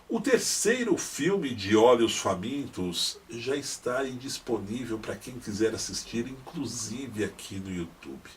O terceiro filme de Olhos Famintos já está aí disponível para quem quiser assistir, inclusive aqui no YouTube.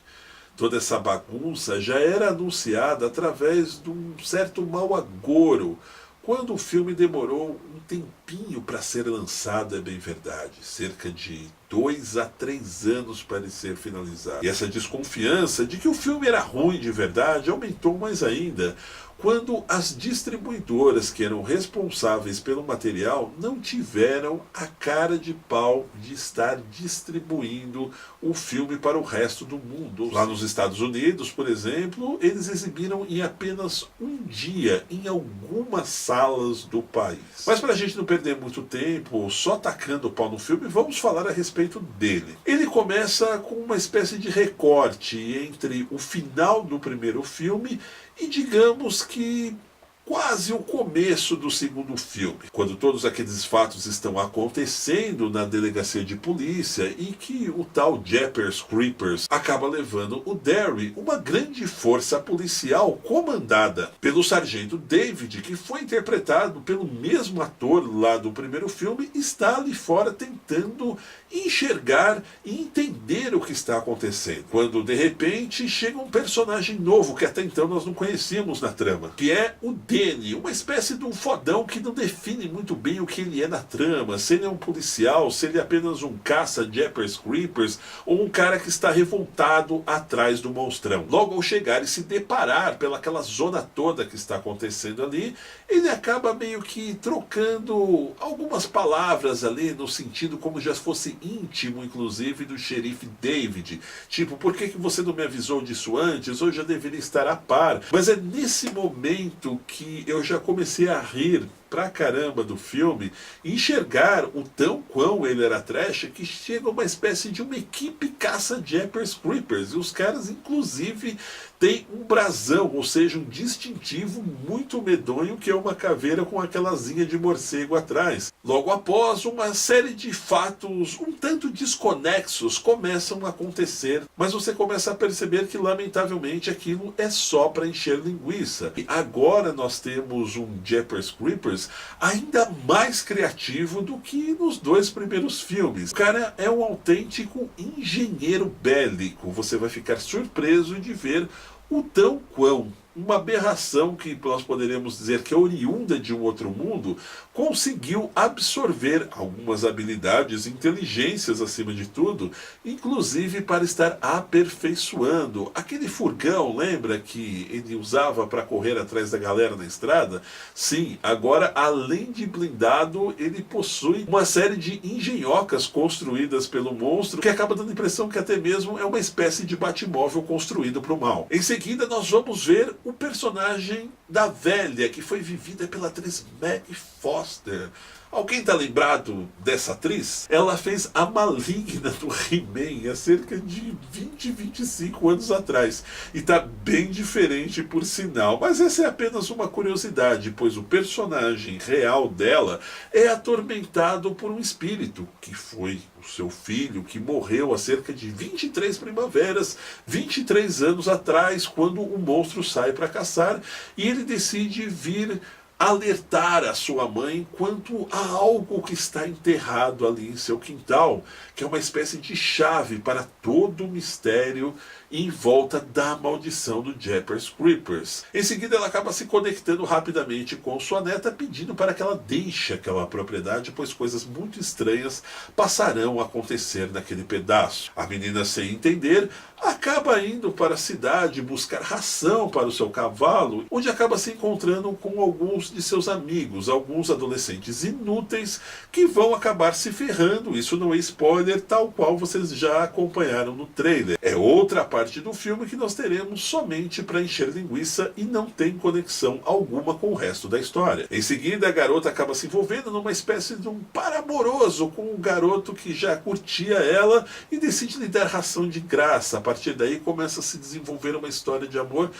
Toda essa bagunça já era anunciada através de um certo mau agouro, quando o filme demorou um tempinho para ser lançado, é bem verdade, cerca de 2 a 3 anos para ele ser finalizado. E essa desconfiança de que o filme era ruim de verdade aumentou mais ainda quando as distribuidoras que eram responsáveis pelo material não tiveram a cara de pau de estar distribuindo o filme para o resto do mundo. Lá nos Estados Unidos, por exemplo, eles exibiram em apenas um dia em algumas salas do país. Mas para a gente não perder muito tempo só tacando o pau no filme, vamos falar a respeito dele. Ele começa com uma espécie de recorte entre o final do primeiro filme e digamos que quase o começo do segundo filme, quando todos aqueles fatos estão acontecendo na delegacia de polícia e que o tal Jeepers Creepers acaba levando o Derry, uma grande força policial comandada pelo sargento David, que foi interpretado pelo mesmo ator lá do primeiro filme, está ali fora tentando enxergar e entender o que está acontecendo. Quando de repente chega um personagem novo que até então nós não conhecíamos na trama, que é o Danny, uma espécie de um fodão que não define muito bem o que ele é na trama, se ele é um policial, se ele é apenas um caça Jeepers Creepers ou um cara que está revoltado atrás do monstrão. Logo ao chegar e se deparar pelaquela zona toda que está acontecendo ali, ele acaba meio que trocando algumas palavras ali no sentido como já fosse íntimo, inclusive, do xerife David. Tipo, por que você não me avisou disso antes? Eu já deveria estar a par. Mas é nesse momento que eu já comecei a rir pra caramba do filme, enxergar o tão quão ele era trash, que chega uma espécie de uma equipe caça Jeepers Creepers, e os caras inclusive têm um brasão, ou seja, um distintivo muito medonho, que é uma caveira com aquela asinha de morcego atrás. Logo após, uma série de fatos um tanto desconexos começam a acontecer, mas você começa a perceber que lamentavelmente aquilo é só para encher linguiça. E agora nós temos um Jeepers Creepers ainda mais criativo do que nos 2 primeiros filmes. O cara é um autêntico engenheiro bélico. Você vai ficar surpreso de ver o tão quão uma aberração que nós poderíamos dizer que é oriunda de um outro mundo, conseguiu absorver algumas habilidades, inteligências acima de tudo, inclusive para estar aperfeiçoando. Aquele furgão, lembra que ele usava para correr atrás da galera na estrada? Sim, agora além de blindado, ele possui uma série de engenhocas construídas pelo monstro, que acaba dando a impressão que até mesmo é uma espécie de batimóvel construído para o mal. Em seguida nós vamos ver o personagem da velha, que foi vivida pela atriz Meg Foster. Alguém está lembrado dessa atriz? Ela fez a Maligna do He-Man há cerca de 20, 25 anos atrás. E está bem diferente por sinal. Mas essa é apenas uma curiosidade, pois o personagem real dela é atormentado por um espírito, que foi o seu filho, que morreu há cerca de 23 primaveras, 23 anos atrás, quando o monstro sai para caçar, e ele decide vir alertar a sua mãe quanto a algo que está enterrado ali em seu quintal, que é uma espécie de chave para todo o mistério em volta da maldição do Jeepers Creepers. Em seguida ela acaba se conectando rapidamente com sua neta, pedindo para que ela deixe aquela propriedade, pois coisas muito estranhas passarão a acontecer naquele pedaço. A menina, sem entender, acaba indo para a cidade buscar ração para o seu cavalo, onde acaba se encontrando com alguns de seus amigos, alguns adolescentes inúteis que vão acabar se ferrando. Isso não é spoiler, tal qual vocês já acompanharam no trailer. É outra parte do filme que nós teremos somente para encher linguiça e não tem conexão alguma com o resto da história. Em seguida, a garota acaba se envolvendo numa espécie de um par amoroso com um garoto que já curtia ela e decide lhe dar ração de graça. A partir daí começa a se desenvolver uma história de amor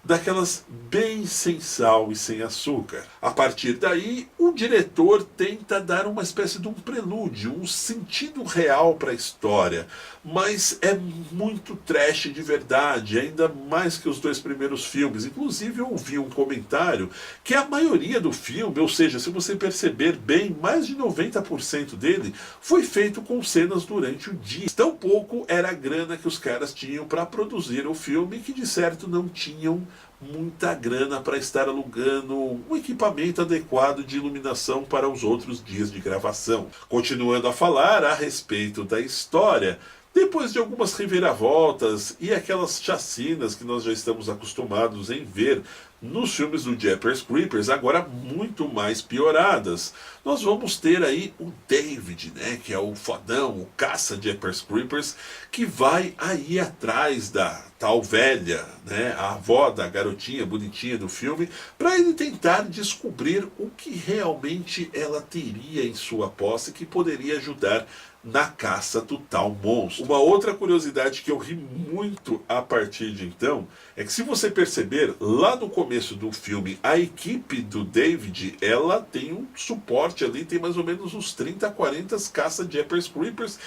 daquelas bem sem sal e sem açúcar. A partir daí, o diretor tenta dar uma espécie de um prelúdio, um sentido real para a história, mas é muito trash de verdade, ainda mais que os dois primeiros filmes. Inclusive eu ouvi um comentário que a maioria do filme, ou seja, se você perceber bem, mais de 90% dele foi feito com cenas durante o dia. Tão pouco era a grana que os caras tinham para produzir o filme, que de certo não tinham muita grana para estar alugando um equipamento adequado de iluminação para os outros dias de gravação. Continuando a falar a respeito da história, depois de algumas reviravoltas e aquelas chacinas que nós já estamos acostumados em ver nos filmes do Jeepers Creepers, agora muito mais pioradas, nós vamos ter aí o David, né, que é o fodão, o caça Jeepers Creepers, que vai aí atrás da tal velha, né, a avó da garotinha bonitinha do filme, para ele tentar descobrir o que realmente ela teria em sua posse que poderia ajudar na caça do tal monstro. Uma outra curiosidade que eu ri muito a partir de então é que, se você perceber, lá no começo do filme, a equipe do David, ela tem um suporte ali, tem mais ou menos uns 30, 40 caça-Jeepers Creepers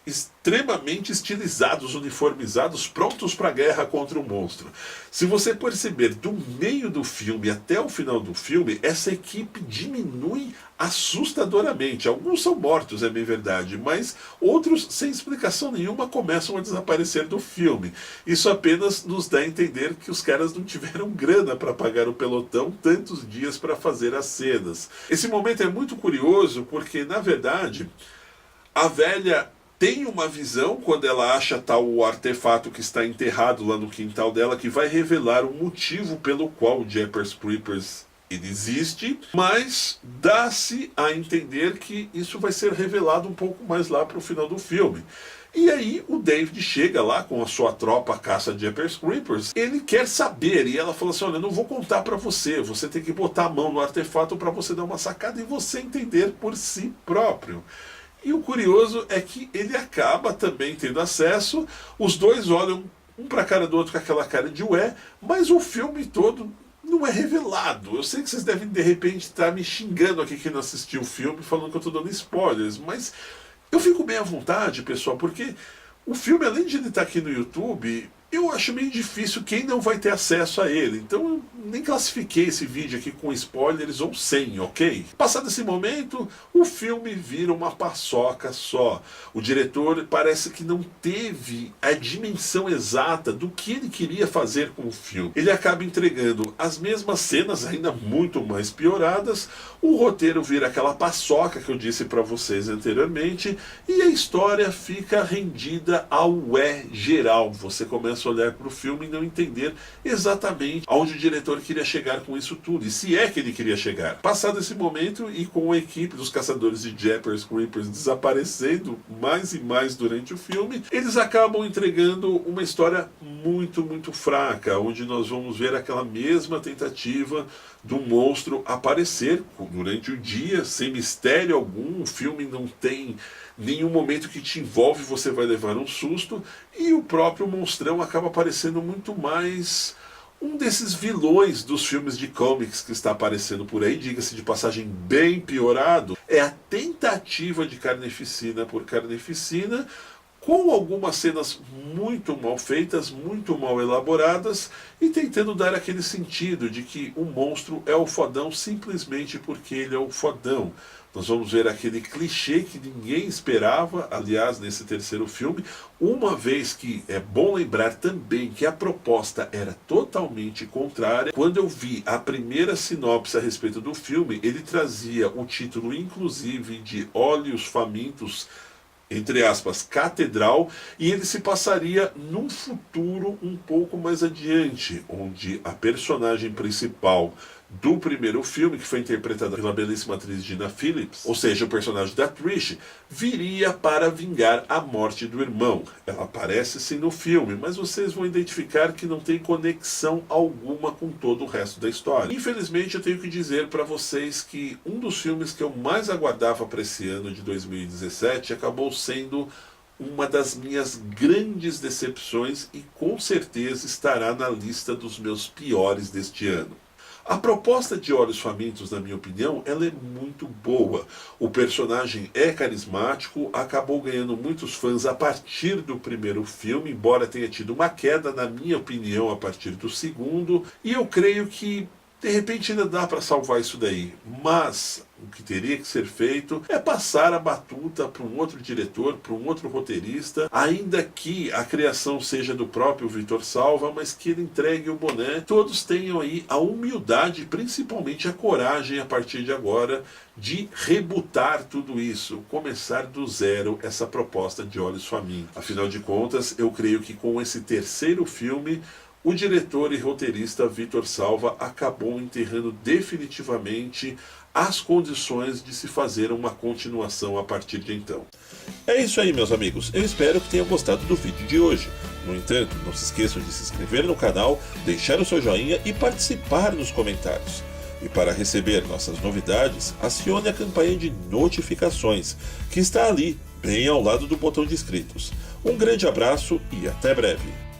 extremamente estilizados, uniformizados, prontos para a guerra contra o monstro. Se você perceber, do meio do filme até o final do filme, essa equipe diminui assustadoramente. Alguns são mortos, é bem verdade, mas outros, sem explicação nenhuma, começam a desaparecer do filme. Isso apenas nos dá a entender que os caras não tiveram grana para pagar o pelotão tantos dias para fazer as cenas. Esse momento é muito curioso porque, na verdade, a velha tem uma visão quando ela acha tal o artefato que está enterrado lá no quintal dela, que vai revelar o motivo pelo qual o Jeepers Creepers ele existe, mas dá-se a entender que isso vai ser revelado um pouco mais lá para o final do filme. E aí o David chega lá com a sua tropa caça Jeepers Creepers, ele quer saber, e ela fala assim: olha, eu não vou contar para você, você tem que botar a mão no artefato para você dar uma sacada e você entender por si próprio. E o curioso é que ele acaba também tendo acesso, os dois olham um para a cara do outro com aquela cara de ué, mas o filme todo não é revelado. Eu sei que vocês devem de repente estar me xingando aqui que não assistiu o filme, falando que eu estou dando spoilers, mas eu fico bem à vontade, pessoal, porque o filme, além de ele estar aqui no YouTube, eu acho meio difícil quem não vai ter acesso a ele. Então eu nem classifiquei esse vídeo aqui com spoilers ou sem, ok? Passado esse momento, o filme vira uma paçoca só. O diretor parece que não teve a dimensão exata do que ele queria fazer com o filme. Ele acaba entregando as mesmas cenas, ainda muito mais pioradas. O roteiro vira aquela paçoca que eu disse para vocês anteriormente, e a história fica rendida ao geral. Você começa a olhar para o filme e não entender exatamente aonde o diretor queria chegar com isso tudo, e se é que ele queria chegar. Passado esse momento, e com a equipe dos caçadores de Jeepers Creepers desaparecendo mais e mais durante o filme, eles acabam entregando uma história muito, muito fraca, onde nós vamos ver aquela mesma tentativa do monstro aparecer durante o dia, sem mistério algum. O filme não tem nenhum momento que te envolve, você vai levar um susto, e o próprio monstrão acaba aparecendo muito mais um desses vilões dos filmes de comics que está aparecendo por aí, diga-se de passagem, bem piorado. É a tentativa de carneficina por carneficina, com algumas cenas muito mal feitas, muito mal elaboradas, e tentando dar aquele sentido de que o monstro é o fodão simplesmente porque ele é o fodão. Nós vamos ver aquele clichê que ninguém esperava, aliás, nesse terceiro filme, uma vez que é bom lembrar também que a proposta era totalmente contrária. Quando eu vi a primeira sinopse a respeito do filme, ele trazia o título, inclusive, de Olhos Famintos, entre aspas, catedral, e ele se passaria num futuro um pouco mais adiante, onde a personagem principal do primeiro filme, que foi interpretada pela belíssima atriz Gina Phillips, ou seja, o personagem da Trish, viria para vingar a morte do irmão. Ela aparece sim no filme, mas vocês vão identificar que não tem conexão alguma com todo o resto da história. Infelizmente, eu tenho que dizer para vocês que um dos filmes que eu mais aguardava para esse ano de 2017 acabou sendo uma das minhas grandes decepções e com certeza estará na lista dos meus piores deste ano. A proposta de Olhos Famintos, na minha opinião, ela é muito boa. O personagem é carismático, acabou ganhando muitos fãs a partir do primeiro filme, embora tenha tido uma queda, na minha opinião, a partir do segundo, e eu creio que de repente ainda dá para salvar isso daí, mas o que teria que ser feito é passar a batuta para um outro diretor, para um outro roteirista, ainda que a criação seja do próprio Vítor Salva, mas que ele entregue o boné. Todos tenham aí a humildade, principalmente a coragem a partir de agora, de rebutar tudo isso, começar do zero essa proposta de Olhos Famintos. Afinal de contas, eu creio que com esse terceiro filme, o diretor e roteirista Vítor Salva acabou enterrando definitivamente as condições de se fazer uma continuação a partir de então. É isso aí, meus amigos. Eu espero que tenham gostado do vídeo de hoje. No entanto, não se esqueçam de se inscrever no canal, deixar o seu joinha e participar nos comentários. E para receber nossas novidades, acione a campanha de notificações, que está ali, bem ao lado do botão de inscritos. Um grande abraço e até breve!